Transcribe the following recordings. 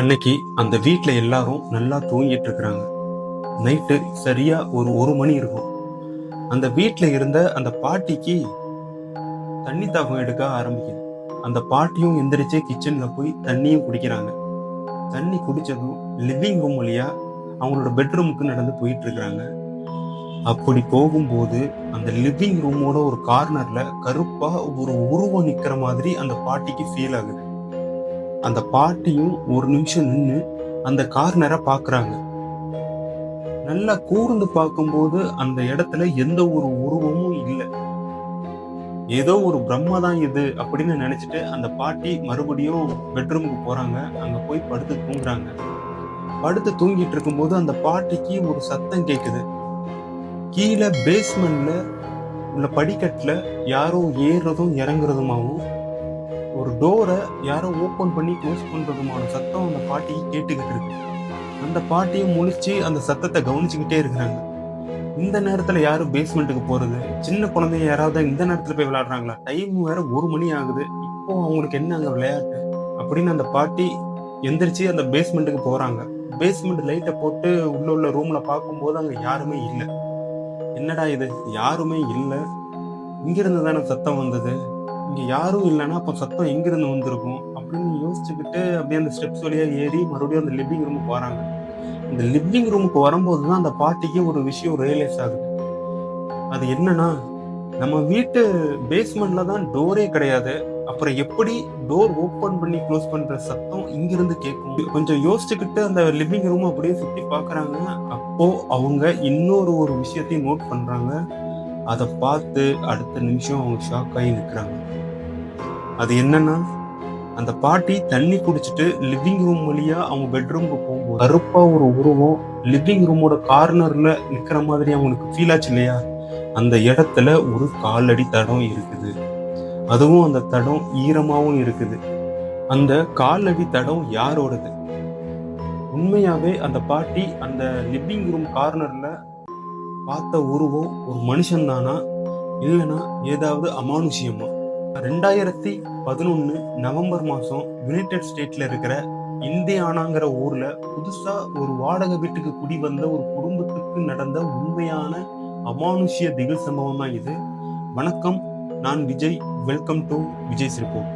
அன்னைக்கு அந்த வீட்டில் எல்லாரும் நல்லா தூங்கிட்டு இருக்கிறாங்க. நைட்டு சரியா ஒரு மணி இருக்கும். அந்த வீட்டில் இருந்த அந்த பாட்டிக்கு தண்ணி தாகம் எடுக்க ஆரம்பிக்குது. அந்த பாட்டியும் எந்திரிச்சு கிச்சன்ல போய் தண்ணியும் குடிக்கிறாங்க. தண்ணி குடிச்சதும் லிவிங் ரூம் வழியா அவங்களோட பெட்ரூமுக்கு நடந்து போயிட்டு இருக்கிறாங்க. அப்படி போகும்போது அந்த லிவிங் ரூமோட ஒரு கார்னர்ல கருப்பா ஒரு உருவம் நிக்கிற மாதிரி அந்த பாட்டிக்கு ஃபீல் ஆகுது. அந்த பாட்டியும் ஒரு நிமிஷம் நின்று அந்த கார்னரை பாக்குறாங்க. நல்லா கூர்ந்து பார்க்கும்போது அந்த இடத்துல எந்த ஒரு உருவமும் இல்லை. ஏதோ ஒரு பிரம்மா தான் இது அப்படின்னு நினைச்சிட்டு அந்த பாட்டி மறுபடியும் பெட்ரூமுக்கு போறாங்க. அங்க போய் படுத்து தூங்குறாங்க. படுத்து தூங்கிட்டு இருக்கும்போது அந்த பாட்டிக்கு ஒரு சத்தம் கேக்குது. கீழே பேஸ்மெண்ட்ல உள்ள படிக்கட்டுல யாரோ ஏறுறதும் இறங்குறதுமாவும், ஒரு டோரை யாரோ ஓபன் பண்ணி க்ளோஸ் பண்றதுமான சத்தம் அந்த பாட்டிக்கு கேட்டுக்கிட்டு இருக்கு. அந்த பாட்டியும் முழிச்சு அந்த சத்தத்தை கவனிச்சுக்கிட்டே இருக்கிறாங்க. இந்த நேரத்துல யாரும் பேஸ்மெண்ட்டுக்கு போறது? சின்ன குழந்தைங்க யாராவது இந்த நேரத்துல போய் விளையாடுறாங்களா? டைம் வேற 1 மணி ஆகுது. இப்போ அவங்களுக்கு என்ன அங்க விளையாட்டு அப்படின்னு அந்த பாட்டி எந்திரிச்சு அந்த பேஸ்மெண்ட்டுக்கு போறாங்க. பேஸ்மெண்ட் லைட்டை போட்டு உள்ள ரூம்ல பார்க்கும்போது அங்க யாருமே இல்லை. என்னடா இது, யாருமே இல்லை, இங்கிருந்து தானே சத்தம் வந்தது, இங்க யாரும் இல்லைன்னா அப்ப சத்தம் எங்கிருந்து வந்திருக்கும் அப்படின்னு யோசிச்சுக்கிட்டு அப்படியே அந்த ஸ்டெப்ஸ் வழியா ஏறி மறுபடியும் அந்த லிவிங் ரூமுக்கு வராங்க. இந்த லிவிங் ரூமுக்கு வரும்போதுதான் அந்த பாட்டிக்கு ஒரு விஷயம் ரியலைஸ் ஆகுது. அது என்னன்னா, நம்ம வீட்டு பேஸ்மெண்ட்ல தான் டோரே கிடையாது. அப்புறம் எப்படி டோர் ஓபன் பண்ணி க்ளோஸ் பண்ற சத்தம் இங்கிருந்து கேட்கும்? கொஞ்சம் யோசிச்சுக்கிட்டு அந்த லிவிங் ரூம் அப்படியே சுத்தி பாக்குறாங்க. அப்போ அவங்க ஒரு விஷயத்தையும் நோட் பண்றாங்க. அதை பார்த்து அடுத்த நிமிஷம் அவங்க ஷாக் ஆகி நிற்கிறாங்க. அது என்னன்னா, அந்த பாட்டி தண்ணி குடிச்சிட்டு லிவிங் ரூம் வழியா அவங்க பெட்ரூமுக்கு போகும்போது கருப்பா ஒரு உருவம் லிவிங் ரூமோட கார்னர்ல நிக்கிற மாதிரி அவங்களுக்கு ஃபீல் ஆச்சு இல்லையா? அந்த இடத்துல ஒரு காலடி தடம் இருக்குது. அதுவும் அந்த தடம் ஈரமாவும் இருக்குது. அந்த காலடி தடம் யாரோடது? உண்மையாவே அந்த பாட்டி அந்த லிவிங் ரூம் கார்னர்ல பார்த்த உருவம் ஒரு மனுஷன் தானா, இல்லைன்னா ஏதாவது அமானுஷியமா? 2011 நவம்பர் மாசம் யுனைடெட் ஸ்டேட்ல இருக்கிற இந்தியானாங்கிற ஊர்ல புதுசா ஒரு வாடகை வீட்டுக்கு குடி வந்த ஒரு குடும்பத்துக்கு நடந்த உண்மையான அமானுஷ்ய திகில் சம்பவம் தான் இது. வணக்கம், நான் Vijay. Welcome to Vijay's report.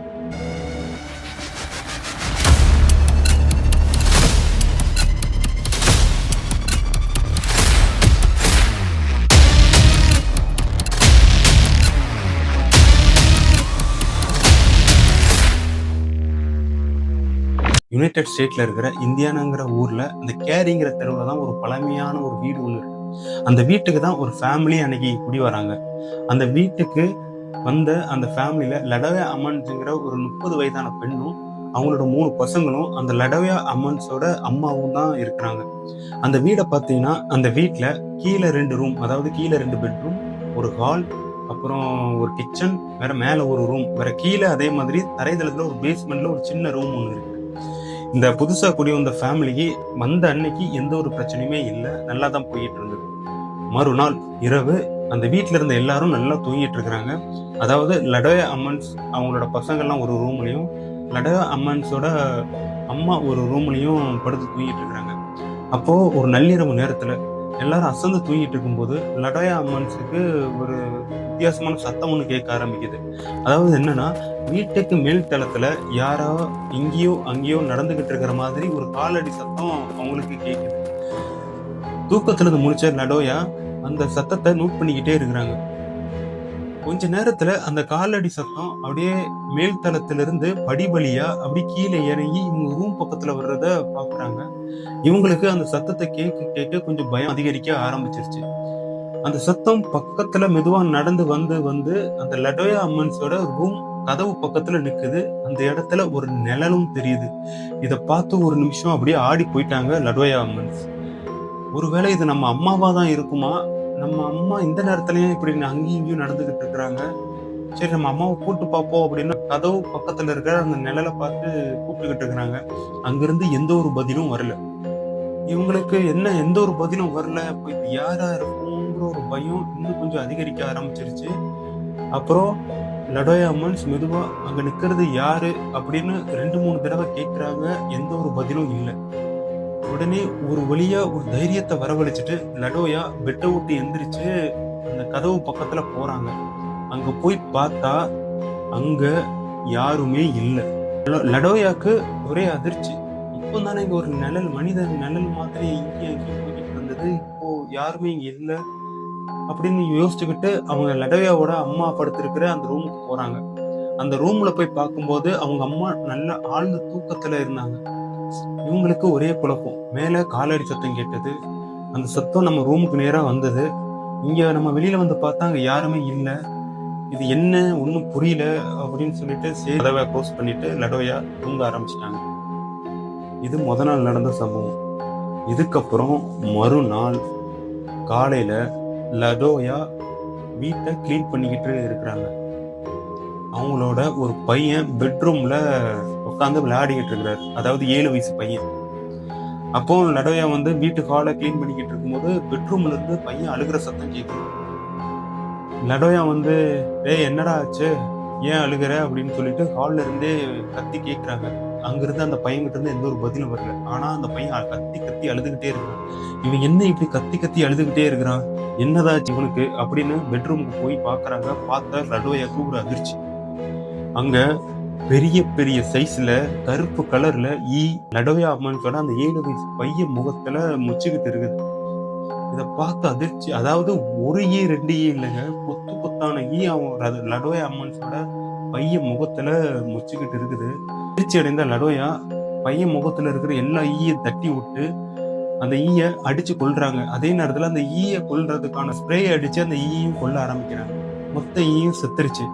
United ஸ்டேட்ல இருக்கிற இந்தியானாங்கிற ஊர்ல இந்த கேரிங்கிற தெருவில் தான் ஒரு பழமையான ஒரு வீடு ஒன்று இருக்கு. அந்த வீட்டுக்கு தான் ஒரு ஃபேமிலி அன்னைக்கு குடி வராங்க. அந்த வீட்டுக்கு வந்த அந்த ஃபேமிலியில லடவே அம்மன்ஸுங்கிற ஒரு 30 வயதான பெண்ணும் அவங்களோட 3 பசங்களும் அந்த லடவே அம்மன்ஸோட அம்மாவும் தான் இருக்கிறாங்க. அந்த வீடை பார்த்தீங்கன்னா, அந்த வீட்டில் கீழே 2 ரூம், அதாவது கீழே 2 பெட்ரூம், ஒரு ஹால், அப்புறம் ஒரு கிச்சன், வேற மேல ஒரு ரூம், வேற கீழே அதே மாதிரி தரைதளத்துல ஒரு பேஸ்மெண்ட்ல ஒரு சின்ன ரூம் ஒன்று இருக்கு. இந்த புதுசா கூடிய வந்த ஃபேமிலிக்கு வந்த அன்னைக்கு எந்த ஒரு பிரச்சனையுமே இல்லை, நல்லா தான் போயிட்டு இருந்தது. மறுநாள் இரவு அந்த வீட்டில் இருந்த எல்லாரும் நல்லா தூங்கிட்டு இருக்கிறாங்க. அதாவது லடவே அம்மன்ஸ் அவங்களோட பசங்கள்லாம் ஒரு ரூம்லையும், லடவே அம்மன்ஸோட அம்மா ஒரு ரூம்லையும் படுத்து தூங்கிட்டு இருக்கிறாங்க. அப்போ ஒரு நள்ளிரவு நேரத்துல எல்லாரும் அசந்து தூங்கிட்டு இருக்கும்போது லடவே அம்மன்ஸுக்கு ஒரு வித்தியாசமான சத்தம் ஒன்று கேட்க ஆரம்பிக்குது. அதாவது என்னன்னா, வீட்டுக்கு மேல் தளத்துல யாரோ இங்கேயோ அங்கேயோ நடந்துகிட்டு இருக்கிற மாதிரி ஒரு காலடி சத்தம் அவங்களுக்கு கேட்குது. தூக்கத்துல இருந்து முடிச்ச லடோயா அந்த சத்தத்தை நோட் பண்ணிக்கிட்டே இருக்கிறாங்க. கொஞ்ச நேரத்துல அந்த காலடி சத்தம் அப்படியே மேல் தளத்திலிருந்து படிபலியா அப்படி கீழே இறங்கி இவங்க ரூம் பக்கத்துல வர்றத பாக்குறாங்க. இவங்களுக்கு அந்த சத்தத்தை கேட்க கேட்க கொஞ்சம் பயம் அதிகரிக்க ஆரம்பிச்சிருச்சு. அந்த சத்தம் பக்கத்துல மெதுவா நடந்து வந்து வந்து அந்த லடோயா அம்மன்ஸோட ரூம் கதவு பக்கத்துல நிக்குது. அந்த இடத்துல ஒரு நிழலும் தெரியுது. இதை பார்த்து ஒரு நிமிஷம் அப்படியே ஆடி போயிட்டாங்க லடோயா அம்மன்ஸ். ஒருவேளை இது நம்ம அம்மாவா தான் இருக்குமா? நம்ம அம்மா இந்த நேரத்துலயும் இப்படி அங்கேயும் இங்கேயும் நடந்துகிட்டு இருக்கிறாங்க. சரி, நம்ம அம்மாவை கூப்பிட்டு பார்ப்போம் அப்படின்னு கதவு பக்கத்துல இருக்கிற அந்த நிழலை பார்த்து கூப்பிட்டுக்கிட்டு இருக்கிறாங்க. அங்கிருந்து எந்த ஒரு பதிலும் வரல. இவங்களுக்கு என்ன எந்த ஒரு பதிலும் வரல, இப்போ இது யாரா இருக்குங்கிற ஒரு பயம் இன்னும் கொஞ்சம் அதிகரிக்க ஆரம்பிச்சிருச்சு. அப்புறம் லடோயா அம்மன்ஸ் மெதுவா அங்க நிக்கிறது யாரு அப்படின்னு 2-3 தடவை கேட்கிறாங்க. எந்த ஒரு பதிலும் இல்லை. உடனே ஒரு வழியா ஒரு தைரியத்தை வரவழைச்சிட்டு லடோயா பெட்டை விட்டு எந்திரிச்சு அந்த கதவு பக்கத்துல போறாங்க. அங்க போய் பார்த்தா அங்க யாருமே இல்லை. லடோயாக்கு ஒரே அதிர்ச்சி. இப்போ தானே இங்க ஒரு நிழல், மனித நிழல் மாதிரி இங்கே அங்கேயும் போய்கிட்டு இருந்தது, இப்போ யாருமே இங்க இல்லை அப்படின்னு யோசிச்சுக்கிட்டு அவங்க லடோயாவோட அம்மா படுத்திருக்கிற அந்த ரூமுக்கு போறாங்க. அந்த ரூம்ல போய் பார்க்கும்போது அவங்க அம்மா நல்ல ஆழ்ந்த தூக்கத்துல இருந்தாங்க. இவங்களுக்கு ஒரே குழப்பம். மேல காலடி சத்தம் கேட்டது. அந்த சத்தம் நம்ம ரூமுக்கு நேரா வந்தது. இங்க நம்ம வெளியில வந்து பார்த்தா அங்க யாருமே இல்லை. இது என்ன ஒன்றும் புரியல அப்படின்னு சொல்லிட்டு கதவை க்ளோஸ் பண்ணிட்டு லடோயா தூங்க ஆரம்பிச்சிட்டாங்க. இது நாள் நடந்த சம்பவம். இதுக்கப்புறம் மறுநாள் காலையில லடோயா வீட்டை கிளீன் பண்ணிக்கிட்டு இருக்கிறாங்க. அவங்களோட ஒரு பையன் பெட்ரூம்ல உட்காந்து விளையாடிக்கிட்டு இருக்கிறாரு. அதாவது 7 வயசு பையன். அப்போ லடோயா வந்து வீட்டு ஹாலை கிளீன் பண்ணிக்கிட்டு இருக்கும்போது பெட்ரூம்ல இருந்து பையன் அழுகிற சத்தம் கேட்குது. லடோயா வந்து என்னடா ஆச்சு, ஏன் அழுகிற அப்படின்னு சொல்லிட்டு ஹால்ல இருந்தே கத்தி கேட்குறாங்க. அங்கிருந்து அந்த பையன்கிட்ட இருந்து எந்த ஒரு பதிலும் வரல. ஆனா அந்த பையன் கத்தி கத்தி அழுதுகிட்டே இருக்கான். இவன் என்ன இப்படி கத்தி கத்தி அழுதுகிட்டே இருக்கிறான், என்னதாச்சு இவனுக்கு அப்படின்னு பெட்ரூமுக்கு போய் பாக்குறாங்க. பார்த்தா லடோயாக்கு ஒரு அதிர்ச்சி. அங்க பெரிய பெரிய சைஸ்ல கருப்பு கலர்ல லடோயா அம்மனோட அந்த 7 வயசு பையன் முகத்துல முச்சுக்கிட்டு இருக்குது. இத பார்த்து அதிர்ச்சி. அதாவது ஒரு 2 இல்லைங்க, கொத்து கொத்தான அவன் லடோயா அம்மன்ஸோட பையன் முகத்துல முச்சுக்கிட்டு இருக்குது. அதிர்ச்சி அடைந்த லடோயா பையன் முகத்துல இருக்கிற எல்லா தட்டி விட்டு அந்த அடிச்சு கொல்றாங்க. அதே நேரத்துல அந்த கொல்றதுக்கான ஸ்ப்ரே அடிச்சு அந்த கொல்ல ஆரம்பிக்கிறாங்க. மொத்த செத்துருச்சு.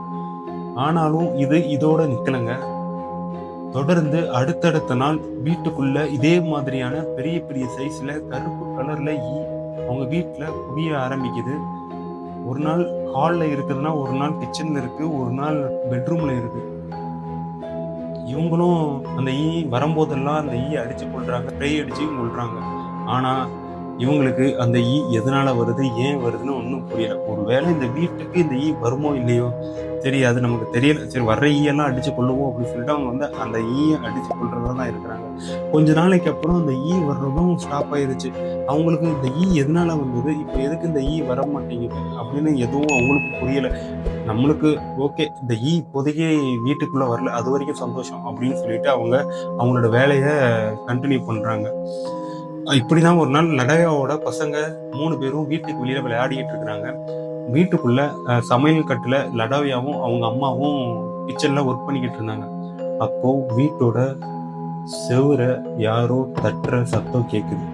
ஆனாலும் இதோட நிக்கலங்க. தொடர்ந்து அடுத்தடுத்த நாள் வீட்டுக்குள்ள இதே மாதிரியான பெரிய பெரிய சைஸ்ல கருப்பு கலர்ல அவங்க வீட்டுல குடிய ஆரம்பிக்குது. ஒரு நாள் ஹால்ல இருக்குதுன்னா, ஒரு நாள் கிச்சன்ல இருக்கு, ஒரு நாள் பெட்ரூம்ல இருக்கு. இவங்களும் அந்த வரும்போதெல்லாம் அந்த அடிச்சு கொள்றாங்க, ஸ்ப்ரே அடிச்சு கொள்றாங்க. ஆனா இவங்களுக்கு அந்த எதனால வருது, ஏன் வருதுன்னு ஒன்றும் புரியல. ஒருவேளை இந்த வீட்டுக்கு இந்த வருமோ இல்லையோ சரி, அது நமக்கு தெரியல. சரி, வர்ற ஈயெல்லாம் அடிச்சு கொள்ளுவோம் அப்படின்னு சொல்லிட்டு அவங்க வந்து அந்த அடிச்சு கொள்றதா தான் இருக்கிறாங்க. கொஞ்ச நாளைக்கு அப்புறம் அந்த வர்றதும் ஸ்டாப் ஆயிருச்சு. அவங்களுக்கு இந்த எதனால வந்தது, இப்போ எதுக்கு இந்த வர மாட்டேங்குது அப்படின்னு எதுவும் அவங்களுக்கு புரியல. நம்மளுக்கு ஓகே, இந்த இப்போதைக்கு வீட்டுக்குள்ள வரல, அது வரைக்கும் சந்தோஷம் அப்படின்னு சொல்லிட்டு அவங்க அவங்களோட வேலையை கண்டினியூ பண்றாங்க. இப்படிதான் ஒரு நாள் லடோயாவோட பசங்க 3 பேரும் வீட்டுக்கு வெளியில விளையாடிட்டு இருக்கிறாங்க. வீட்டுக்குள்ள சமையல் கட்டுல லடோயாவும் அவங்க அம்மாவும் கிச்சன்ல ஒர்க் பண்ணிக்கிட்டு இருந்தாங்க. அப்போ வீட்டோட செவுரை யாரோ தட்டுற சத்தம் கேக்குது.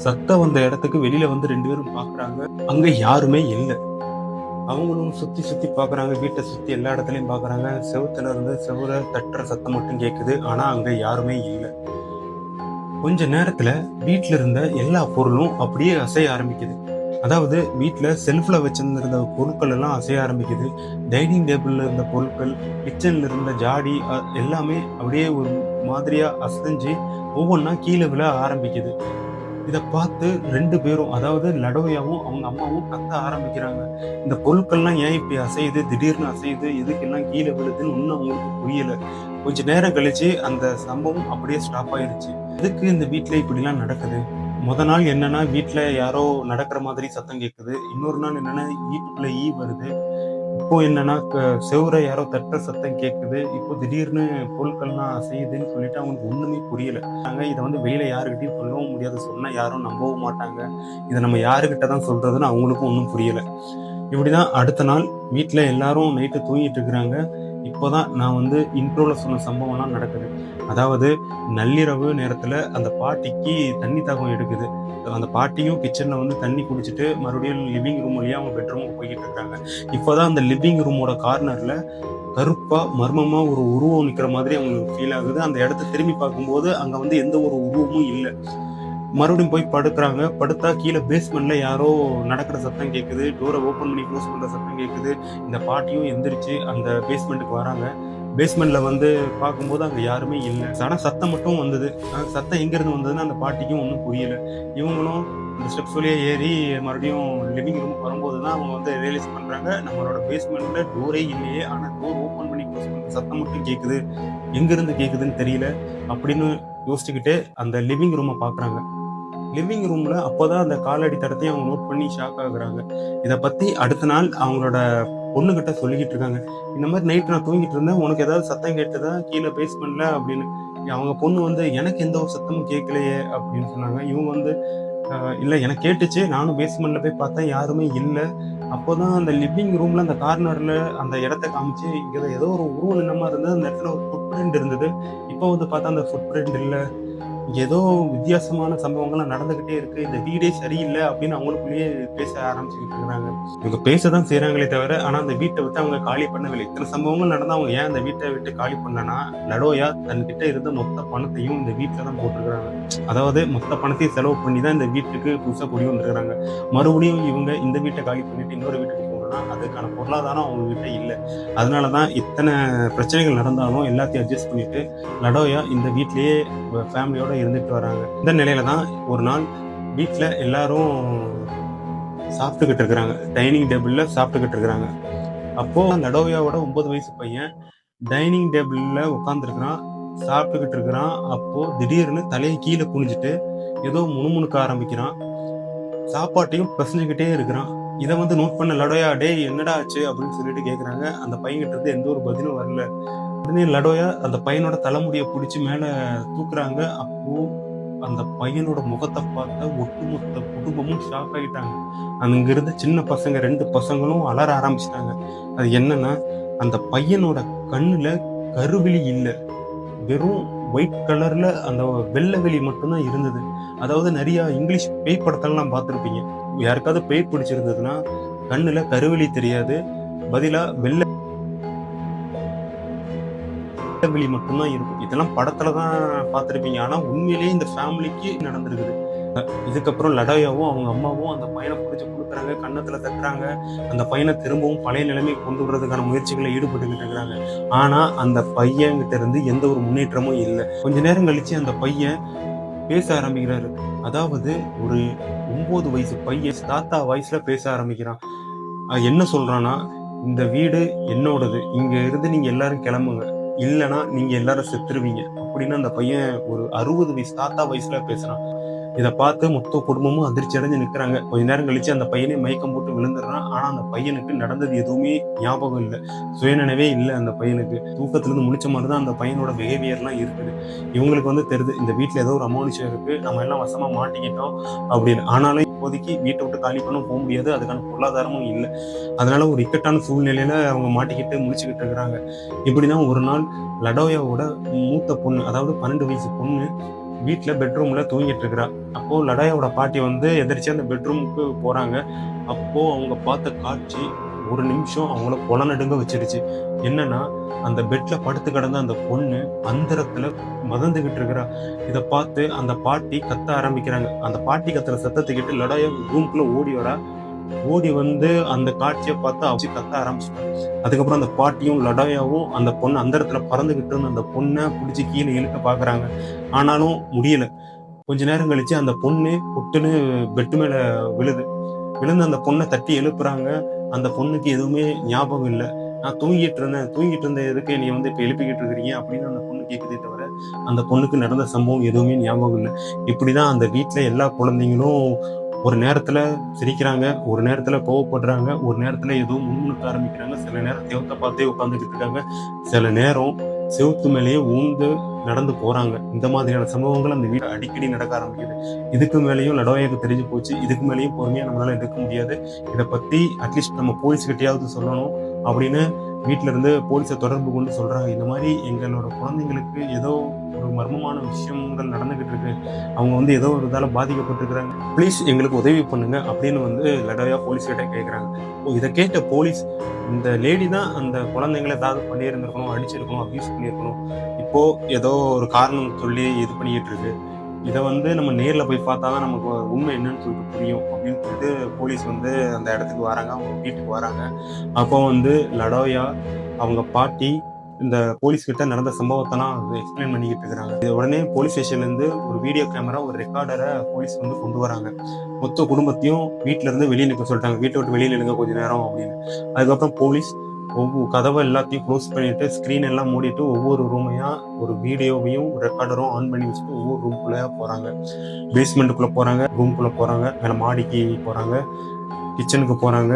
சத்தம் வந்த இடத்துக்கு வெளியில வந்து 2 பேரும் பாக்குறாங்க. அங்க யாருமே இல்லை. அவங்களும் சுத்தி சுத்தி பாக்குறாங்க. வீட்டை சுத்தி எல்லா இடத்துலயும் பாக்குறாங்க. செவுத்துல இருந்து செவுரை தட்டுற சத்தம் மட்டும் கேக்குது. ஆனா அங்க யாருமே இல்லை. கொஞ்ச நேரத்துல வீட்டுல இருந்த எல்லா பொருளும் அப்படியே அசைய ஆரம்பிக்குது. அதாவது வீட்டுல செல்ஃப்ல வச்சிருந்த பொருட்கள் எல்லாம் அசைய ஆரம்பிக்குது. டைனிங் டேபிள்ல இருந்த பொருட்கள், கிச்சன்ல இருந்த ஜாடி எல்லாமே அப்படியே ஒரு மாதிரியா அசைஞ்சு ஒவ்வொன்றா கீழே விழ ஆரம்பிக்குது. இதை பார்த்து 2 பேரும், அதாவது லடோயாவும் அவங்க அம்மாவும் கத்த ஆரம்பிக்கிறாங்க. இந்த பொருட்கள்லாம் ஏன் இப்படி அசையுது, திடீர்னு அசையுது, எதுக்கெல்லாம் கீழே விழுதுன்னு ஒன்றும் அவங்களுக்கு புரியல. கொஞ்ச நேரம் கழிச்சு அந்த சம்பவம் அப்படியே ஸ்டாப் ஆயிருச்சு. எதுக்கு இந்த வீட்டுல இப்படிலாம் நடக்குது? நாள் என்னன்னா, வீட்டுல யாரோ நடக்கிற மாதிரி சத்தம் கேட்குது. இன்னொரு நாள் என்னன்னா, வீட்டுக்குள்ள வருது. இப்போ என்னன்னா, செவுரை யாரோ தட்டுற சத்தம் கேட்குது. இப்போ திடீர்னு பொருட்கள்லாம் அசையுதுன்னு சொல்லிட்டு அவங்களுக்கு ஒண்ணுமே புரியல. இதை வந்து வெளியில யாருக்கிட்டையும் சொல்லவும் முடியாது. சொன்னா யாரும் நம்பவும் மாட்டாங்க. இதை நம்ம யாருக்கிட்ட தான் சொல்றதுன்னு அவங்களுக்கும் ஒன்றும் புரியல. இப்படிதான் அடுத்த நாள் வீட்டுல எல்லாரும் நைட்டு தூங்கிட்டு இருக்கிறாங்க. இப்போதான் நான் வந்து இன்ட்ரோல சொன்ன சம்பவம்லாம் நடக்குது. அதாவது நள்ளிரவு நேரத்துல அந்த பாட்டிக்கு தண்ணி தாகம் எடுக்குது. அந்த பாட்டியும் கிச்சன்ல வந்து தண்ணி குடிச்சிட்டு மறுபடியும் லிவிங் ரூம் வழியா அவங்க பெட்ரூமுக்கு போய்கிட்டு இருக்காங்க. இப்போதான் அந்த லிவிங் ரூமோட கார்னர்ல கருப்பா மர்மமா ஒரு உருவம் நிக்கிற மாதிரி அவங்களுக்கு ஃபீல் ஆகுது. அந்த இடத்த திரும்பி பார்க்கும்போது அங்க வந்து எந்த ஒரு உருவமும் இல்லை. மறுபடியும் போய் படுக்கிறாங்க. படுத்தா கீழே பேஸ்மெண்ட்ல யாரோ நடக்கிற சத்தம் கேட்குது. டோரை ஓப்பன் பண்ணி க்ளோஸ் பண்ற சத்தம் கேட்குது. இந்த பாட்டியும் எந்திரிச்சு அந்த பேஸ்மெண்ட்டுக்கு வராங்க. பேஸ்மெண்ட்ல வந்து பார்க்கும்போது அங்க யாருமே இல்லை. ஆனா சத்தம் மட்டும் வந்தது. சத்தம் எங்கிருந்து வந்ததுன்னு அந்த பாட்டிக்கும் ஒன்றும் புரியல. இவங்களும் அந்த ஸ்டெப்ஸ் வழியா ஏறி மறுபடியும் லிவிங் ரூமுக்கு வரும்போது தான் அவங்க வந்து ரியலைஸ் பண்றாங்க, நம்மளோட பேஸ்மெண்ட்ல டோரே இல்லையே, ஆனா டோர் ஓப்பன் பண்ணி க்ளோஸ் பண்ற சத்தம் மட்டும் கேட்குது, எங்கிருந்து கேட்குதுன்னு தெரியல அப்படின்னு யோசிச்சுக்கிட்டே அந்த லிவிங் ரூமை பார்க்குறாங்க. லிவிங் ரூம்ல அப்போதான் அந்த காலடி தடத்தையும் அவங்க நோட் பண்ணி ஷாக் ஆகுறாங்க. இதை பத்தி அடுத்த நாள் அவங்களோட பொண்ணுகிட்ட சொல்லிக்கிட்டு இருக்காங்க. இந்த மாதிரி நைட் நான் தூங்கிட்டு இருந்தேன், உனக்கு ஏதாவது சத்தம் கேட்டதா கீழே பேஸ்மெண்ட்ல அப்படின்னு. அவங்க பொண்ணு வந்து எனக்கு எந்த ஒரு சத்தமும் கேட்கலையே அப்படின்னு சொன்னாங்க. இவங்க வந்து இல்ல எனக்கு கேட்டுச்சு, நானும் பேஸ்மெண்ட்ல போய் பார்த்தேன், யாருமே இல்ல. அப்போதான் அந்த லிவிங் ரூம்ல அந்த கார்னர்ல அந்த இடத்த காமிச்சு, இங்க ஏதோ ஒரு உருவம் நின்ன இருந்தது. அந்த இடத்துல ஒரு ஃபுட் பிரிண்ட் இருந்தது. இப்போ வந்து பார்த்தா அந்த ஃபுட் பிரிண்ட் இல்ல. ஏதோ வித்தியாசமான சம்பவங்கள்லாம் நடந்துகிட்டே இருக்கு, இந்த வீடே சரியில்லை அப்படின்னு அவங்களுக்குள்ளேயே பேச ஆரம்பிச்சுக்கிட்டு இருக்கிறாங்க. இவங்க பேசதான் செய்யறாங்களே தவிர, ஆனா அந்த வீட்டை விட்டு அவங்க காலி பண்ணவில்லை. இத்தனை சம்பவங்கள் நடந்தா அவங்க ஏன் அந்த வீட்டை விட்டு காலி பண்ணனா, லடோயா தன்கிட்ட இருந்த மொத்த பணத்தையும் இந்த வீட்டுல தான் போட்டிருக்கிறாங்க. அதாவது மொத்த பணத்தையும் செலவு பண்ணி தான் இந்த வீட்டுக்கு புதுசா குடி வந்துருக்காங்க. மறுபடியும் இவங்க இந்த வீட்டை காலி பண்ணிட்டு இன்னொரு வீட்டுக்கு போகணும்னா அதுக்கான பொருளாதாரம் அவங்க கிட்ட இல்லை. அதனாலதான் இத்தனை பிரச்சனைகள் நடந்தாலும் எல்லாத்தையும் அட்ஜஸ்ட் பண்ணிட்டு லடோயா இந்த வீட்லயே ஃபேமிலியோட இருந்துட்டு வராங்க. இந்த நிலையில தான் ஒரு நாள் வீட்டுல எல்லாரும் சாப்பிட்டுக்கிட்டு இருக்கிறாங்க, டைனிங் டேபிள்ல சாப்பிட்டுக்கிட்டு இருக்கிறாங்க. அப்போ லடோயாவோட 9 வயசு பையன் டைனிங் டேபிள்ல உட்காந்துருக்கிறான், சாப்பிட்டுக்கிட்டு இருக்கிறான். அப்போ திடீர்னு தலையை கீழே குனிஞ்சிட்டு ஏதோ முணுமுணுக்க ஆரம்பிக்கிறான், சாப்பாட்டையும் பிசைஞ்சுக்கிட்டே இருக்கிறான். இதை வந்து நோட் பண்ண லடோயா, டேய் என்னடா ஆச்சு அப்படின்னு சொல்லிட்டு கேட்குறாங்க. அந்த பையன்கிட்ட இருந்து எந்த ஒரு பதிலும் வரல. உடனே லடோயா அந்த பையனோட தலைமுடியை பிடிச்சி மேல தூக்குறாங்க. அப்போ அந்த பையனோட முகத்தை பார்த்த ஒட்டுமொத்த குடும்பமும் ஷாக் ஆகிட்டாங்க. அங்க இருந்த சின்ன பசங்க 2 பசங்களும் அலற ஆரம்பிச்சிட்டாங்க. அது என்னன்னா, அந்த பையனோட கண்ணுல கருவிழி இல்லை, வெறும் ஒயிட் கலர்ல அந்த வெள்ளை வெளி மட்டும்தான் இருந்தது. அதாவது நிறைய இங்கிலீஷ் பேய் படத்தெல்லாம் பார்த்துருப்பீங்க, யாருக்காவது பேய் பிடிச்சிருந்ததுன்னா கண்ணுல கருவிழி தெரியாது, பதிலா வெள்ளை வெளி மட்டும்தான் இருக்கும். இதெல்லாம் படத்துல தான் பார்த்திருப்பீங்க. ஆனா உண்மையிலேயே இந்த ஃபேமிலிக்கு நடந்திருக்குது. இதுக்கப்புறம் லடோயாவும் அவங்க அம்மாவும் அந்த பையனை பிடிச்சி கொடுக்குறாங்க, கன்னத்துல தட்டுறாங்க. அந்த பையனை திரும்பவும் பழைய நிலைமைக்கு கொண்டு வர்றதுக்கான முயற்சிகளை ஈடுபட்டுக்கிட்டு இருக்கிறாங்க. ஆனா அந்த பையன்கிட்ட இருந்து எந்த ஒரு முன்னேற்றமும் இல்லை. கொஞ்ச நேரம் கழிச்சு அந்த பையன் பேச ஆரம்பிக்கிறாரு. அதாவது ஒரு 9 வயசு பையன் தாத்தா வயசுல பேச ஆரம்பிக்கிறான். என்ன சொல்றான்னா, இந்த வீடு என்னோடது, இங்க இருந்து நீங்க எல்லாரும் கிளம்புங்க, இல்லைன்னா நீங்க எல்லாரும் செத்துருவீங்க அப்படின்னு அந்த பையன் ஒரு 60 வயசு தாத்தா வயசுல பேசுறான். இதை பார்த்து மொத்த குடும்பமும் அதிர்ச்சி அடைஞ்சு நிற்கிறாங்க. கொஞ்ச நேரம் கழிச்சு அந்த பையனை மயக்கம் போட்டு விழுந்துடுறான். ஆனா அந்த பையனுக்கு நடந்தது எதுவுமே ஞாபகம் இல்லை, சுயநினைவே இல்லை. அந்த பையனுக்கு தூக்கத்துல இருந்து முடிச்ச மாதிரி தான் அந்த பையனோட பிஹேவியர்லாம் இருக்குது. இவங்களுக்கு வந்து தெரியுது, இந்த வீட்டுல ஏதோ ஒரு அமானுஷம் இருக்கு, நம்ம எல்லாம் வசமா மாட்டிக்கிட்டோம் அப்படின்னு. ஆனாலும் இப்போதைக்கு வீட்டை விட்டு காலி பண்ண போக முடியாது, அதுக்கான பொருளாதாரமும் இல்லை. அதனால ஒரு இக்கட்டான சூழ்நிலையில அவங்க மாட்டிக்கிட்டு முடிச்சுக்கிட்டு இருக்கிறாங்க. இப்படிதான் ஒரு நாள் லடோயாவோட மூத்த பொண்ணு, அதாவது 12 வயசு பொண்ணு வீட்டுல பெட்ரூம்ல தூங்கிட்டு இருக்கிறா. அப்போ லடோயாவோட பாட்டி வந்து எதிர்த்து அந்த பெட்ரூமுக்கு போறாங்க. அப்போ அவங்க பார்த்த காட்சி ஒரு நிமிஷம் அவங்கள புலநடுங்க வச்சிருச்சு. என்னன்னா, அந்த பெட்ல படுத்து கிடந்த அந்த பொண்ணு அந்தரத்துல மதந்துகிட்டு இருக்கிறா. இதை பார்த்து அந்த பாட்டி கத்த ஆரம்பிக்கிறாங்க. அந்த பாட்டி கத்துற சத்தத்தை கேட்டு லடோயா ரூம்குள்ள ஓடி வரா. ஓடி வந்து அந்த காட்சியை பார்த்து அவச்சு கத்த ஆரம்பிச்சிட்டான். அதுக்கப்புறம் அந்த பாட்டியும் லடோயாவும் அந்த பொண்ணு அந்த இடத்துல பறந்துகிட்டு இருந்த அந்த பொண்ணை பிடிச்சி கீழே இழுக்க பாக்குறாங்க. ஆனாலும் முடியல. கொஞ்ச நேரம் கழிச்சு அந்த பொண்ணு புட்டுன்னு பெட்டு மேல விழுந்து அந்த பொண்ணை தட்டி எழுப்புறாங்க. அந்த பொண்ணுக்கு எதுவுமே ஞாபகம் இல்லை. நான் தூங்கிட்டு இருந்த எதுக்கு நீ வந்து இப்ப எழுப்பிக்கிட்டு இருக்கிறீங்க அப்படின்னு அந்த பொண்ணு கேட்குதே தவிர அந்த பொண்ணுக்கு நடந்த சம்பவம் எதுவுமே ஞாபகம் இல்லை. இப்படிதான் அந்த வீட்டுல எல்லா குழந்தைங்களும் ஒரு நேரத்துல சிரிக்கிறாங்க, ஒரு நேரத்துல கோவப்படுறாங்க, ஒரு நேரத்துல ஏதோ முன்முணுக்க ஆரம்பிக்கிறாங்க, சில நேரம் செவத்தை பார்த்தே உட்காந்துக்கிட்டு இருக்காங்க, சில நேரம் செவத்து மேலேயே ஊந்து நடந்து போறாங்க. இந்த மாதிரியான சம்பவங்கள் அந்த வீடு அடிக்கடி நடக்க ஆரம்பிக்குது. இதுக்கு மேலேயும் லடோயாவுக்கு தெரிஞ்சு போச்சு. இதுக்கு மேலேயும் பொறுமையா நம்மளால இருக்க முடியாது, இதை பத்தி அட்லீஸ்ட் நம்ம போலீஸ் கிட்டையாவது சொல்லணும் அப்படின்னு வீட்டுல இருந்து போலீஸை தொடர்பு கொண்டு சொல்றாங்க. இந்த மாதிரி எங்களோட குழந்தைங்களுக்கு ஏதோ ஒரு மர்மமான விஷயங்கள் நடந்துகிட்டு இருக்கு, அவங்க வந்து ஏதோ ஒரு இதால பாதிக்கப்பட்டிருக்கிறாங்க, ப்ளீஸ் எங்களுக்கு உதவி பண்ணுங்க அப்படின்னு வந்து லடோயா போலீஸ் கிட்ட கேட்குறாங்க. இதை கேட்ட போலீஸ், இந்த லேடி தான் அந்த குழந்தைங்களை ஏதாவது பண்ணியிருந்திருக்கணும், அடிச்சிருக்கணும், அபியூஸ் பண்ணியிருக்கணும், இப்போ ஏதோ ஒரு காரணம் சொல்லி இது பண்ணிக்கிட்டு இருக்கு, இதை வந்து நம்ம நேரில் போய் பார்த்தா தான் நமக்கு உண்மை என்னன்னு சொல்லிட்டு புரியும் அப்படின்னு சொல்லிட்டு போலீஸ் வந்து அந்த இடத்துக்கு வராங்க, அவங்க வீட்டுக்கு வராங்க. அப்போ வந்து லடோயா, அவங்க பாட்டி, இந்த போலீஸ் கிட்ட நடந்த சம்பவத்தெல்லாம் எக்ஸ்பிளைன் பண்ணிக்கிட்டு இருக்கிறாங்க. இது உடனே போலீஸ் ஸ்டேஷன்லேருந்து ஒரு வீடியோ கேமரா, ஒரு ரெக்கார்டரை போலீஸ் வந்து கொண்டு வராங்க. மொத்த குடும்பத்தையும் வீட்டில இருந்து வெளியே நிற்க சொல்லிட்டாங்க. வீட்டை விட்டு வெளியில் நிற்க கொஞ்சம் நேரம் அப்படின்னு. அதுக்கப்புறம் போலீஸ் ஒவ்வொரு கதவை எல்லாத்தையும் க்ளோஸ் பண்ணிட்டு ஸ்க்ரீன் எல்லாம் மூடிட்டு ஒவ்வொரு ரூமையா ஒரு வீடியோவையும் ரெக்கார்டரும் ஆன் பண்ணி வச்சுட்டு ஒவ்வொரு ரூம்குள்ளேயா போறாங்க. பேஸ்மெண்ட்டுக்குள்ள போறாங்க, ரூம்குள்ள போறாங்க, மேலே மாடிக்கு போறாங்க, கிச்சனுக்கு போறாங்க,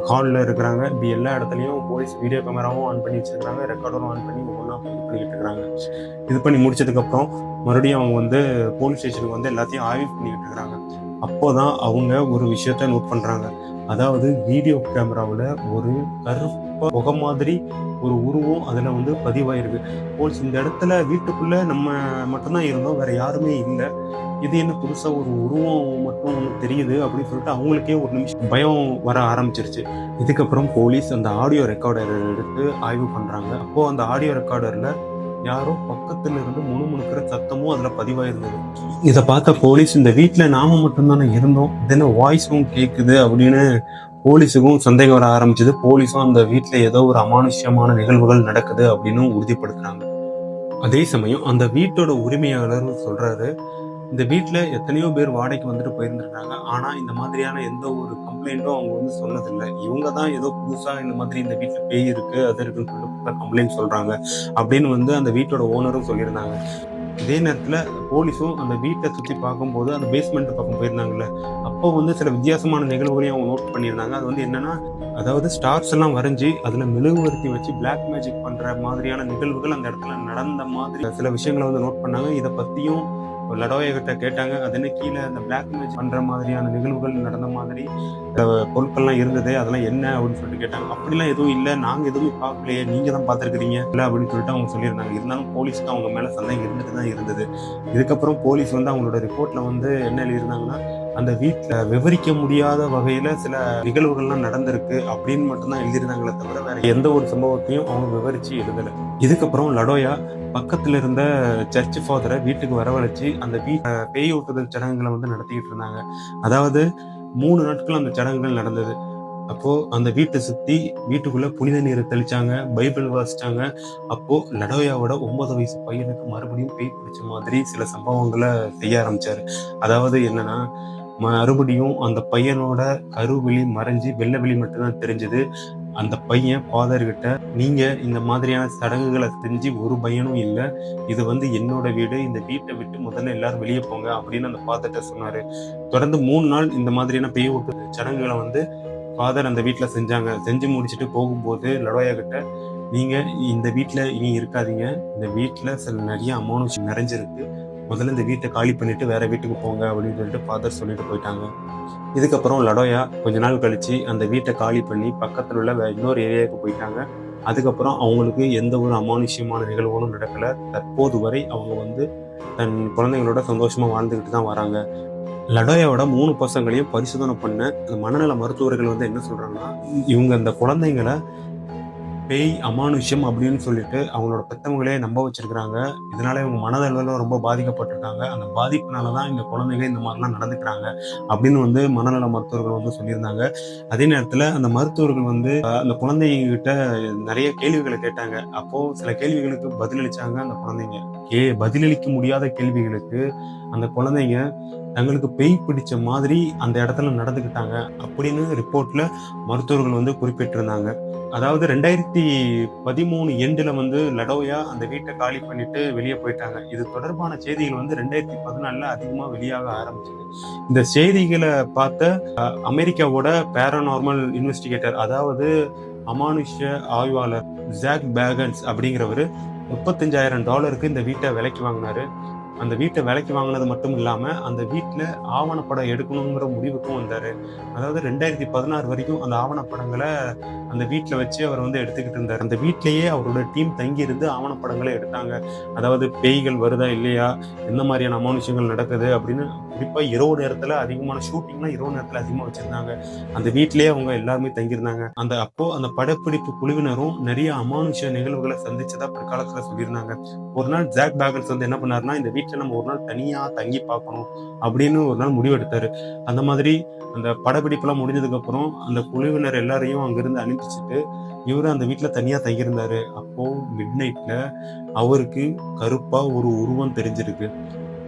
ஹாலில் இருக்கிறாங்க. இப்படி எல்லா இடத்துலையும் போலீஸ் வீடியோ கேமராவும் ஆன் பண்ணி வச்சிருக்காங்க, ரெக்கார்டரும் ஆன் பண்ணி ஒவ்வொன்றா பண்ணிக்கிட்டு இருக்கிறாங்க. இது பண்ணி முடிச்சதுக்கப்புறம் மறுபடியும் அவங்க வந்து போலீஸ் ஸ்டேஷனுக்கு வந்து எல்லாத்தையும் ஆய்வு பண்ணிக்கிட்டு இருக்கிறாங்க. அப்போதான் அவங்க ஒரு விஷயத்த நோட் பண்றாங்க. அதாவது வீடியோ கேமராவில் ஒரு கருப்பா புகை மாதிரி ஒரு உருவம் அதில் வந்து பதிவாயிருக்கு. போலீஸ் இந்த இடத்துல வீட்டுக்குள்ள நம்ம மட்டும்தான் இருந்தோம், வேற யாருமே இல்லை, இது என்ன புதுசா ஒரு உருவம் மட்டும் தெரியுது அப்படின்னு சொல்லிட்டு அவங்களுக்கே ஒரு நிமிஷம் பயம் வர ஆரம்பிச்சிருச்சு. இதுக்கப்புறம் போலீஸ் அந்த ஆடியோ ரெக்கார்டர் எடுத்து ஆய்வு பண்றாங்க. அப்போ அந்த ஆடியோ ரெக்கார்டர்ல யாரோ பக்கத்துல இருந்து முணுமுணுக்கிற சத்தமும் அதுல பதிவாயிருந்தது. இதை பார்த்த போலீஸ், இந்த வீட்டுல நாம மட்டும்தானே இருந்தோம், இதென்ன வாய்ஸும் கேக்குது அப்படின்னு போலீஸுக்கும் சந்தேகம் வர ஆரம்பிச்சது. போலீஸும் அந்த வீட்டுல ஏதோ ஒரு அமானுஷ்யமான நிகழ்வுகள் நடக்குது அப்படின்னு உறுதிப்படுத்துறாங்க. அதே சமயம் அந்த வீட்டோட உரிமையாளர் சொல்றாரு, இந்த வீட்டுல எத்தனையோ பேர் வாடகைக்கு வந்துட்டு போயிருந்துருக்காங்க, ஆனா இந்த மாதிரியான எந்த ஒரு கம்ப்ளைண்ட்டும் அவங்க வந்து சொன்னதில்லை. இவங்க தான் ஏதோ புதுசா இந்த மாதிரி இந்த வீட்டுல பேய் இருக்கு அது இருக்குன்னு சொல்லிட்டு கம்ப்ளைண்ட் சொல்றாங்க அப்படின்னு வந்து அந்த வீட்டோட ஓனரும் சொல்லியிருந்தாங்க. இதே நேரத்துல போலீஸும் அந்த வீட்டை சுத்தி பார்க்கும்போது அந்த பேஸ்மெண்ட் பக்கம் போயிருந்தாங்கல்ல, அப்போ வந்து சில வித்தியாசமான நிகழ்வுகளையும் அவங்க நோட் பண்ணியிருந்தாங்க. அது வந்து என்னன்னா, அதாவது ஸ்டார்ஸ் எல்லாம் வரைஞ்சி அதுல மெழுகுவர்த்தி வச்சு பிளாக் மேஜிக் பண்ற மாதிரியான நிகழ்வுகள் அந்த இடத்துல நடந்த மாதிரி சில விஷயங்களை வந்து நோட் பண்ணாங்க. இதை பத்தியும் லடோயா கிட்ட கேட்டாங்க. அது என்ன கீழே அந்த பிளாக் மேஜிக் பண்ற மாதிரியான நிகழ்வுகள் நடந்த மாதிரி பொருட்கள்லாம் இருந்தது, அதெல்லாம் என்ன அப்படின்னு சொல்லிட்டு கேட்டாங்க. அப்படிலாம் எதுவும் இல்லை, நாங்க எதுவுமே பார்க்கலையே, நீங்க தான் பார்த்துருக்கிறீங்க இல்லை அப்படின்னு சொல்லிட்டு அவங்க சொல்லியிருந்தாங்க. இருந்தாலும் போலீஸ்க்கு அவங்க மேல சந்தேகம் இருந்துட்டு தான் இருந்தது. இதுக்கப்புறம் போலீஸ் வந்து அவங்களோட ரிப்போர்ட்ல வந்து என்ன எழுதியிருந்தாங்கன்னா, அந்த வீட்டுல விவரிக்க முடியாத வகையில சில நிகழ்வுகள்லாம் நடந்திருக்கு அப்படின்னு மட்டும்தான் எழுதியிருந்தாங்களே தவிர வேற எந்த ஒரு சம்பவத்தையும் அவங்க விவரிச்சு எழுதலை. இதுக்கப்புறம் லடோயா பக்கத்துல இருந்த சர்ச் ஃபாதரை வீட்டுக்கு வரவழைச்சு அந்த பேய் ஊட்டுதல் சடங்குகளை வந்து நடத்திக்கிட்டு இருந்தாங்க. அதாவது 3 நாட்கள் அந்த சடங்குகள் நடந்தது. அப்போ அந்த வீட்டை சுத்தி வீட்டுக்குள்ள புனித நீரை தெளிச்சாங்க, பைபிள் வாசிச்சாங்க. அப்போ லடோயாவோட 9 வயசு பையனுக்கு மறுபடியும் பேய் பிடிச்ச மாதிரி சில சம்பவங்களை செய்ய ஆரம்பிச்சாரு. அதாவது என்னன்னா, மறுபடியும் அந்த பையனோட கருவிழி மறைஞ்சு வெள்ளை வெளி மட்டும்தான் தெரிஞ்சது. அந்த பையன் ஃபாதர் கிட்ட, நீங்க இந்த மாதிரியான சடங்குகளை செஞ்சு ஒரு பையனும் இல்லை, இது வந்து என்னோட வீடு, இந்த வீட்டை விட்டு முதல்ல எல்லாரும் வெளியே போங்க அப்படின்னு அந்த ஃபாதர்கிட்ட சொன்னாரு. தொடர்ந்து 3 நாள் இந்த மாதிரியான பேய் ஓட்டு சடங்குகளை வந்து ஃபாதர் அந்த வீட்டில் செஞ்சாங்க. செஞ்சு முடிச்சுட்டு போகும்போது லடோயா கிட்ட, நீங்க இந்த வீட்டில் இனி இருக்காதீங்க, இந்த வீட்டில் சில நிறைய அமானுஷம் நிறைஞ்சிருக்கு, முதல்ல இந்த வீட்டை காலி பண்ணிட்டு வேற வீட்டுக்கு போங்க அப்படின்னு சொல்லிட்டு ஃபாதர் சொல்லிட்டு போயிட்டாங்க. இதுக்கப்புறம் லடோயா கொஞ்ச நாள் கழிச்சு அந்த வீட்டை காலி பண்ணி பக்கத்தில் உள்ள இன்னொரு ஏரியாவுக்கு போயிட்டாங்க. அதுக்கப்புறம் அவங்களுக்கு எந்த ஒரு அமானுஷ்யமான நிகழ்வுகளும் நடக்கல. தற்போது வரை அவங்க வந்து தன் குழந்தைங்களோட சந்தோஷமா வாழ்ந்துக்கிட்டு தான் வராங்க. லடோயாவோட 3 பசங்களையும் பரிசோதனை பண்ண மனநல மருத்துவர்கள் வந்து என்ன சொல்றாங்கன்னா, இவங்க அந்த குழந்தைங்களை பேய் அமானுஷ்யம் அப்படின்னு சொல்லிட்டு அவங்களோட பெத்தவங்களே நம்ப வச்சிருக்கிறாங்க. இதனால இவங்க மனதளவில் ரொம்ப பாதிக்கப்பட்டிருக்காங்க. அந்த பாதிப்புனாலதான் இந்த குழந்தைங்க இந்த மாதிரிலாம் நடந்துக்கிறாங்க அப்படின்னு வந்து மனநல மருத்துவர்கள் வந்து சொல்லியிருந்தாங்க. அதே நேரத்துல அந்த மருத்துவர்கள் வந்து அந்த குழந்தைகிட்ட நிறைய கேள்விகளை கேட்டாங்க. அப்போ சில கேள்விகளுக்கு பதிலளிச்சாங்க அந்த குழந்தைங்க. பதிலளிக்க முடியாத கேள்விகளுக்கு அந்த குழந்தைங்க தங்களுக்கு பேய் பிடிச்ச மாதிரி அந்த இடத்துல நடந்துக்கிட்டாங்க அப்படின்னு ரிப்போர்ட்ல மருத்துவர்கள் வந்து குறிப்பிட்டிருந்தாங்க. அதாவது 2013 எண்டுல வந்து லடோயா அந்த வீட்டை காலி பண்ணிட்டு வெளியே போயிட்டாங்க. இது தொடர்பான செய்திகள் வந்து 2014 அதிகமா வெளியாக ஆரம்பிச்சது. இந்த செய்திகளை பார்த்த அமெரிக்காவோட பேராநார்மல் இன்வெஸ்டிகேட்டர், அதாவது அமானுஷ்ய ஆய்வாளர் ஜாக் பேகன்ஸ் அப்படிங்கிறவரு $35,000 இந்த வீட்டை விலைக்கு வாங்கினாரு. அந்த வீட்டை விலைக்கு வாங்கினது மட்டும் இல்லாம அந்த வீட்டுல ஆவணப்படம் எடுக்கணுங்கிற முடிவுக்கும் வந்தாரு. அதாவது 2016 வரைக்கும் அந்த ஆவணப்படங்களை அந்த வீட்டுல வச்சு அவர் வந்து எடுத்துக்கிட்டு இருந்தார். அந்த வீட்டிலேயே அவரோட டீம் தங்கி இருந்து ஆவணப்படங்களை எடுத்தாங்க. அதாவது பேய்கள் வருதா இல்லையா, எந்த மாதிரியான அமானுஷ்யங்கள் நடக்குது அப்படின்னு குறிப்பா இரவு நேரத்துல அதிகமான ஷூட்டிங்லாம் இரவு நேரத்துல அதிகமா வச்சிருந்தாங்க. அந்த வீட்டிலேயே அவங்க எல்லாருமே தங்கியிருந்தாங்க. அந்த படப்பிடிப்பு குழுவினரும் நிறைய அமானுஷ நிகழ்வுகளை சந்திச்சதா பிற்காலத்துல சொல்லியிருந்தாங்க. ஒரு நாள் ஜாக் பேகல்ஸ் வந்து என்ன பண்ணாருன்னா, இந்த வீட்டுல நம்ம ஒரு நாள் தனியா தங்கி பார்க்கணும் அப்படின்னு ஒரு நாள் முடிவெடுத்தாரு. அந்த மாதிரி அந்த படப்பிடிப்புலாம் முடிஞ்சதுக்கு அப்புறம் அந்த குழுவினர் எல்லாரையும் அங்கிருந்து அனுப்பிச்சிட்டு இவரு அந்த வீட்டுல தனியா தங்கியிருந்தாரு. அப்போ மிட் நைட்ல அவருக்கு கருப்பா ஒரு உருவம் தெரிஞ்சிருக்கு.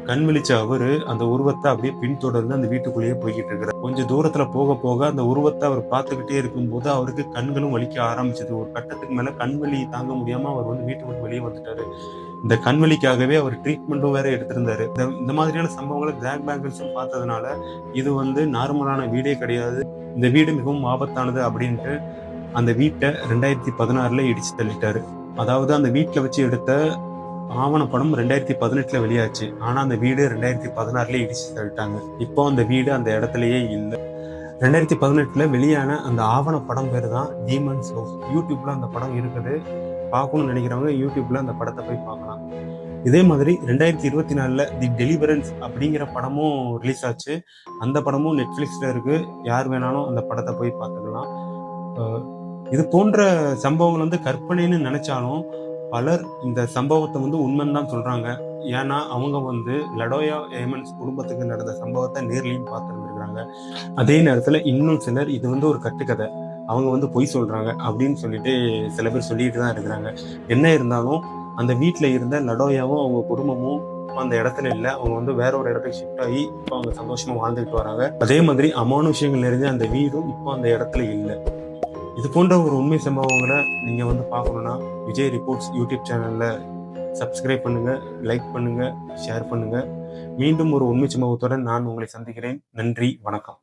கண் விழிச்ச அவரு அந்த உருவத்தை அப்படியே பின்தொடர்ந்து அந்த வீட்டுக்குள்ளேயே போய்கிட்டு இருக்கிறார். கொஞ்சம் தூரத்துல போக போக அந்த உருவத்தை அவர் பார்த்துக்கிட்டே இருக்கும்போது அவருக்கு கண்களும் வலிக்க ஆரம்பிச்சது. ஒரு கட்டத்துக்கு மேல கண் வலி தாங்க முடியாம அவர் வந்து வீட்டை விட்டு வெளியே வந்துட்டாரு. இந்த கண் வலிக்காகவே அவர் ட்ரீட்மெண்ட்டும் வேற எடுத்திருந்தாரு. இந்த மாதிரியான சம்பவங்களை ஜாக் பேங்கல்ஸும் பார்த்ததுனால இது வந்து நார்மலான வீடே கிடையாது, இந்த வீடு மிகவும் ஆபத்தானது அப்படின்ட்டு அந்த வீட்டை 2016 இடிச்சு தள்ளிட்டாரு. அதாவது அந்த வீட்டுல வச்சு எடுத்த ஆவணப்படம் 2018 வெளியாச்சு. ஆனா அந்த வீடு 2016 இடிச்சு தள்ளிட்டாங்க. இப்போ அந்த வீடு அந்த இடத்துலயே இல்ல. 2018 வெளியான அந்த ஆவணப்படம் பேரு தான் டீமன்ஸ் ஹவுஸ். யூடியூப்ல அந்த படம் இருக்குது. பார்க்கணும்னு நினைக்கிறவங்க யூடியூப்ல அந்த படத்தை போய் பார்க்கலாம். இதே மாதிரி 2024 தி டெலிவரன்ஸ் அப்படிங்கிற படமும் ரிலீஸ் ஆச்சு. அந்த படமும் நெட்ஃபிளிக்ஸ்ல இருக்கு. யார் வேணாலும் அந்த படத்தை போய் பார்த்துக்கலாம். இது போன்ற சம்பவங்கள் வந்து கற்பனைன்னு நினைச்சாலும் பலர் இந்த சம்பவத்தை வந்து உண்மைன்னு தான் சொல்றாங்க. ஏன்னா அவங்க வந்து லடோயா ஏமன்ஸ் குடும்பத்துக்கு நடந்த சம்பவத்தை நேர்லையும் பார்த்துருந்துருக்காங்க. அதே நேரத்துல இன்னும் சிலர் இது வந்து ஒரு கட்டுக்கதை, அவங்க வந்து பொய் சொல்றாங்க அப்படின்னு சொல்லிட்டு சில பேர் சொல்லிட்டு தான் இருக்கிறாங்க. என்ன இருந்தாலும் அந்த வீட்டுல இருந்த லடோயாவும் அவங்க குடும்பமும் அந்த இடத்துல இல்லை. அவங்க வந்து வேற ஒரு இடத்துக்கு ஷிஃப்ட் ஆகி இப்போ அவங்க சந்தோஷமா வாழ்ந்துட்டு வராங்க. அதே மாதிரி அமானுஷ்யங்கள் நிறைஞ்ச அந்த வீடும் இப்போ அந்த இடத்துல இல்லை. இது போன்ற ஒரு உண்மை சம்பவங்களை நீங்க வந்து பார்க்கணும்னா விஜய் ரிப்போர்ட்ஸ் யூடியூப் சேனல்ல சப்ஸ்கிரைப் பண்ணுங்க, லைக் பண்ணுங்க, ஷேர் பண்ணுங்க. மீண்டும் ஒரு உண்மை சம்பவத்துடன் நான் உங்களை சந்திக்கிறேன். நன்றி, வணக்கம்.